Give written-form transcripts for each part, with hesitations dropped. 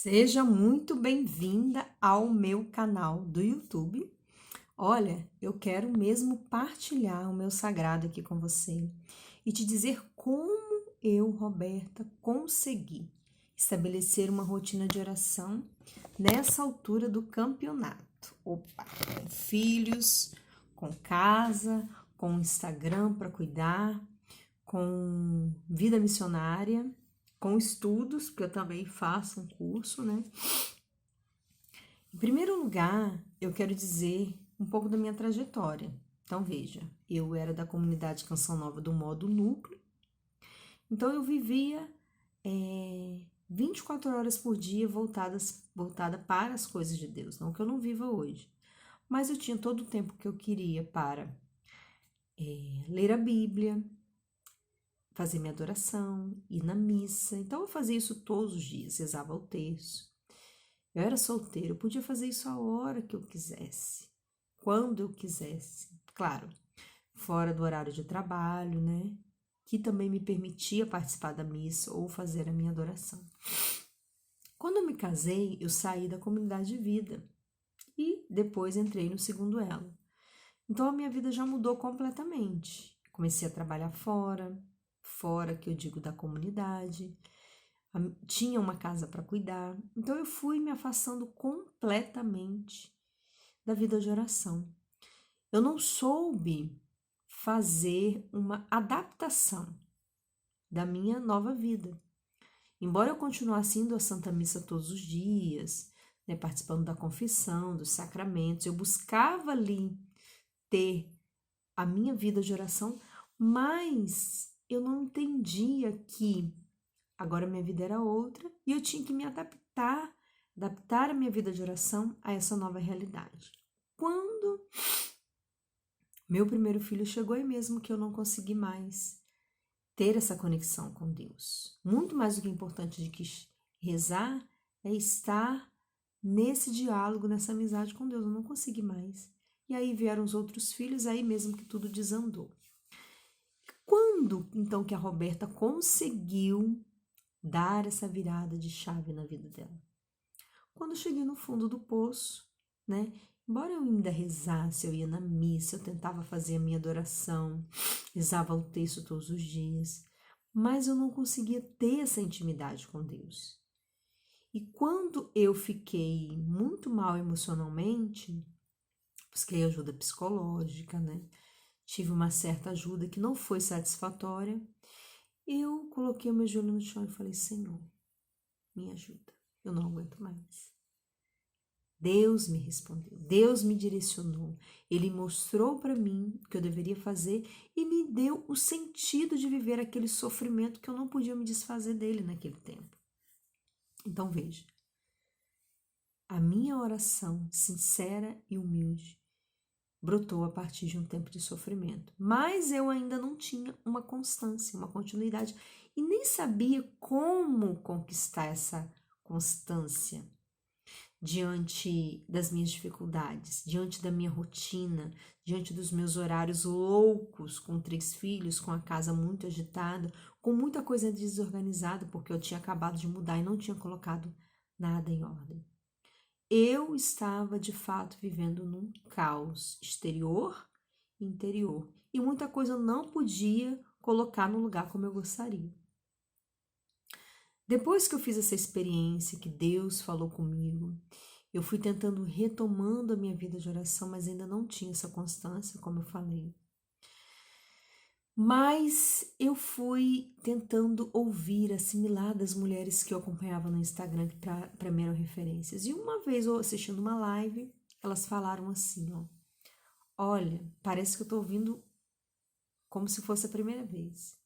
Seja muito bem-vinda ao meu canal do YouTube. Olha, eu quero mesmo partilhar o meu sagrado aqui com você e te dizer como eu, Roberta, consegui estabelecer uma rotina de oração nessa altura do campeonato. Opa, com filhos, com casa, com Instagram para cuidar, com vida missionária, com estudos, porque eu também faço um curso, né? Em primeiro lugar, eu quero dizer um pouco da minha trajetória. Então, veja, eu era da comunidade Canção Nova do modo núcleo, então eu vivia 24 horas por dia voltada para as coisas de Deus, não que eu não viva hoje, mas eu tinha todo o tempo que eu queria para ler a Bíblia, fazer minha adoração, ir na missa. Então, eu fazia isso todos os dias, rezava o terço. Eu era solteira, eu podia fazer isso a hora que eu quisesse, quando eu quisesse. Claro, fora do horário de trabalho, né? Que também me permitia participar da missa ou fazer a minha adoração. Quando eu me casei, eu saí da comunidade de vida e depois entrei no segundo elo. Então a minha vida já mudou completamente. Comecei a trabalhar fora que eu digo da comunidade, tinha uma casa para cuidar. Então eu fui me afastando completamente da vida de oração. Eu não soube fazer uma adaptação da minha nova vida. Embora eu continuasse indo à Santa Missa todos os dias, né, participando da confissão, dos sacramentos, eu buscava ali ter a minha vida de oração, mas eu não entendia que agora minha vida era outra e eu tinha que me adaptar a minha vida de oração a essa nova realidade. Quando meu primeiro filho chegou, é mesmo que eu não consegui mais ter essa conexão com Deus. Muito mais do que importante de que rezar é estar nesse diálogo, nessa amizade com Deus. Eu não consegui mais. E aí vieram os outros filhos, aí mesmo que tudo desandou. Quando então que a Roberta conseguiu dar essa virada de chave na vida dela? Quando eu cheguei no fundo do poço, né? Embora eu ainda rezasse, eu ia na missa, eu tentava fazer a minha adoração, rezava o texto todos os dias, mas eu não conseguia ter essa intimidade com Deus. E quando eu fiquei muito mal emocionalmente, busquei ajuda psicológica, né? Tive uma certa ajuda que não foi satisfatória. Eu coloquei o meu joelho no chão e falei: Senhor, me ajuda, eu não aguento mais. Deus me respondeu, Deus me direcionou, Ele mostrou para mim o que eu deveria fazer e me deu o sentido de viver aquele sofrimento que eu não podia me desfazer dele naquele tempo. Então veja, a minha oração sincera e humilde brotou a partir de um tempo de sofrimento, mas eu ainda não tinha uma constância, uma continuidade e nem sabia como conquistar essa constância diante das minhas dificuldades, diante da minha rotina, diante dos meus horários loucos, com 3 filhos, com a casa muito agitada, com muita coisa desorganizada, porque eu tinha acabado de mudar e não tinha colocado nada em ordem. Eu estava, de fato, vivendo num caos exterior e interior, e muita coisa eu não podia colocar no lugar como eu gostaria. Depois que eu fiz essa experiência, que Deus falou comigo, eu fui tentando retomando a minha vida de oração, mas ainda não tinha essa constância, como eu falei. Mas eu fui tentando ouvir, assimilar das mulheres que eu acompanhava no Instagram, que para mim eram referências. E uma vez eu assistindo uma live, elas falaram assim, ó: olha, parece que eu tô ouvindo como se fosse a primeira vez.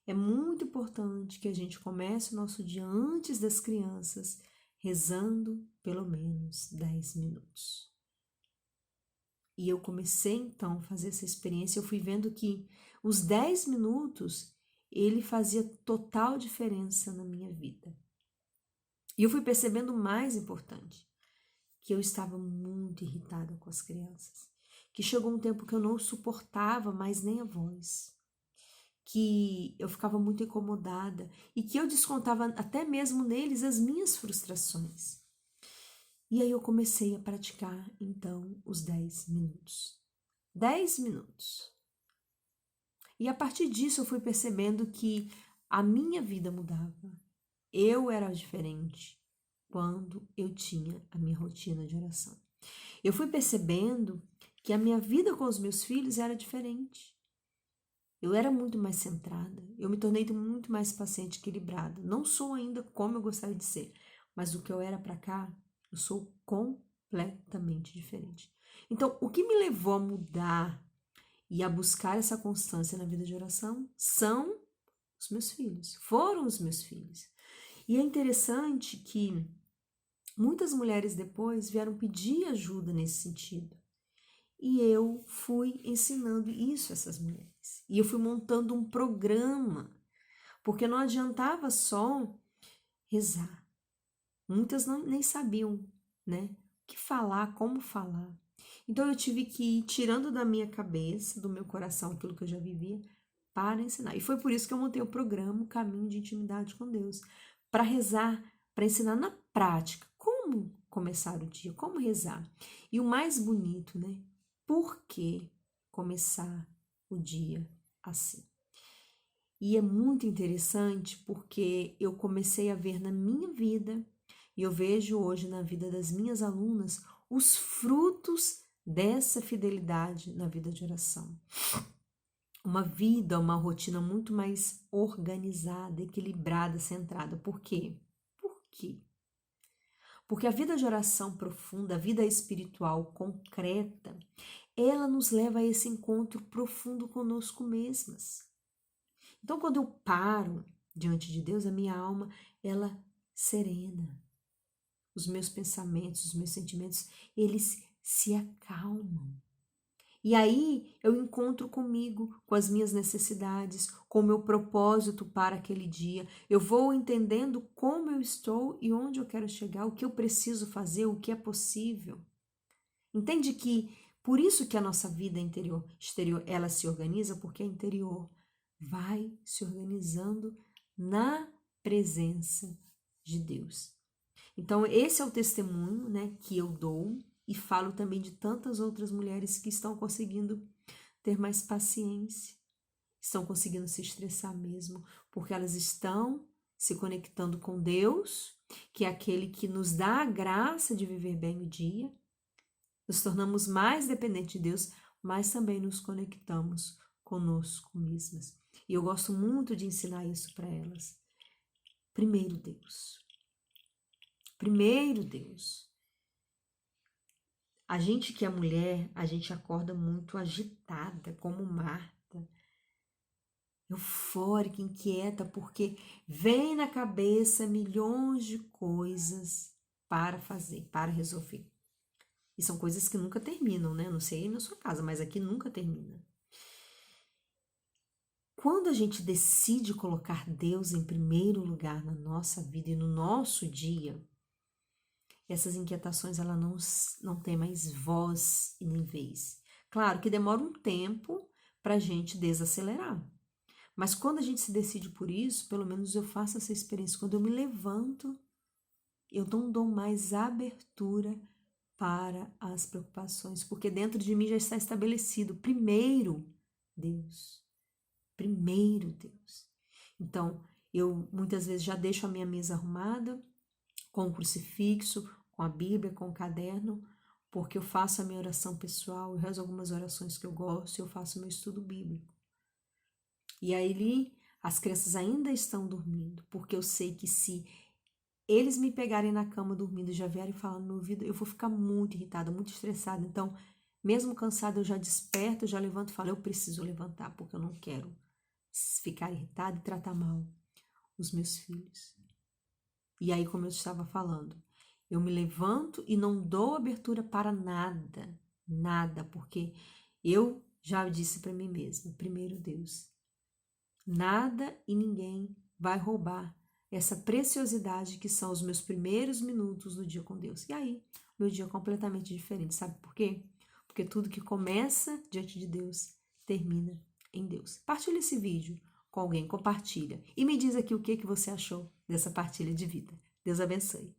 É muito importante que a gente comece o nosso dia antes das crianças, rezando pelo menos 10 minutos. E eu comecei então a fazer essa experiência, eu fui vendo que os 10 minutos, ele fazia total diferença na minha vida. E eu fui percebendo o mais importante, que eu estava muito irritada com as crianças, que chegou um tempo que eu não suportava mais nem a voz, que eu ficava muito incomodada e que eu descontava até mesmo neles as minhas frustrações. E aí eu comecei a praticar, então, os 10 minutos. 10 minutos. E a partir disso eu fui percebendo que a minha vida mudava. Eu era diferente quando eu tinha a minha rotina de oração. Eu fui percebendo que a minha vida com os meus filhos era diferente. Eu era muito mais centrada, eu me tornei muito mais paciente e equilibrada. Não sou ainda como eu gostaria de ser, mas o que eu era para cá, eu sou completamente diferente. Então, o que me levou a mudar e a buscar essa constância na vida de oração são os meus filhos, foram os meus filhos. E é interessante que muitas mulheres depois vieram pedir ajuda nesse sentido. E eu fui ensinando isso a essas mulheres. E eu fui montando um programa, porque não adiantava só rezar. Muitas nem sabiam, né? O que falar, como falar. Então eu tive que ir tirando da minha cabeça, do meu coração, aquilo que eu já vivia, para ensinar. E foi por isso que eu montei o programa O Caminho de Intimidade com Deus, para rezar, para ensinar na prática como começar o dia, como rezar. E o mais bonito, né? Por que começar o dia assim? E é muito interessante porque eu comecei a ver na minha vida, e eu vejo hoje na vida das minhas alunas, os frutos dessa fidelidade na vida de oração. Uma vida, uma rotina muito mais organizada, equilibrada, centrada. Por quê? Por quê? Porque a vida de oração profunda, a vida espiritual concreta, ela nos leva a esse encontro profundo conosco mesmas. Então, quando eu paro diante de Deus, a minha alma, ela serena. Os meus pensamentos, os meus sentimentos, eles se acalmam. E aí eu encontro comigo, com as minhas necessidades, com o meu propósito para aquele dia. Eu vou entendendo como eu estou e onde eu quero chegar, o que eu preciso fazer, o que é possível. Entende que por isso que a nossa vida exterior, ela se organiza, porque a interior vai se organizando na presença de Deus. Então, esse é o testemunho, né, que eu dou e falo também de tantas outras mulheres que estão conseguindo ter mais paciência, estão conseguindo se estressar mesmo, porque elas estão se conectando com Deus, que é aquele que nos dá a graça de viver bem o dia. Nos tornamos mais dependentes de Deus, mas também nos conectamos conosco mesmas. E eu gosto muito de ensinar isso para elas. Primeiro Deus. Primeiro Deus. A gente que é mulher, a gente acorda muito agitada, como Marta, eufórica, inquieta, porque vem na cabeça milhões de coisas para fazer, para resolver. E são coisas que nunca terminam, né? Não sei aí na sua casa, mas aqui nunca termina. Quando a gente decide colocar Deus em primeiro lugar na nossa vida e no nosso dia, essas inquietações ela não tem mais voz e nem vez. Claro que demora um tempo para a gente desacelerar. Mas quando a gente se decide por isso, pelo menos eu faço essa experiência. Quando eu me levanto, eu não dou mais abertura para as preocupações, porque dentro de mim já está estabelecido primeiro Deus. Primeiro Deus. Então, eu muitas vezes já deixo a minha mesa arrumada, com o crucifixo, com a Bíblia, com o caderno, porque eu faço a minha oração pessoal, eu rezo algumas orações que eu gosto, eu faço o meu estudo bíblico. E aí as crianças ainda estão dormindo, porque eu sei que se eles me pegarem na cama dormindo e já vierem falando no meu ouvido, eu vou ficar muito irritada, muito estressada. Então, mesmo cansada, eu já desperto, eu já levanto e falo, eu preciso levantar, porque eu não quero ficar irritada e tratar mal os meus filhos. E aí, como eu estava falando, eu me levanto e não dou abertura para nada, nada, porque eu já disse para mim mesma, primeiro Deus, nada e ninguém vai roubar essa preciosidade que são os meus primeiros minutos do dia com Deus. E aí, meu dia é completamente diferente, sabe por quê? Porque tudo que começa diante de Deus termina em Deus. Partilhe esse vídeo com alguém, compartilha. E me diz aqui o que você achou dessa partilha de vida. Deus abençoe.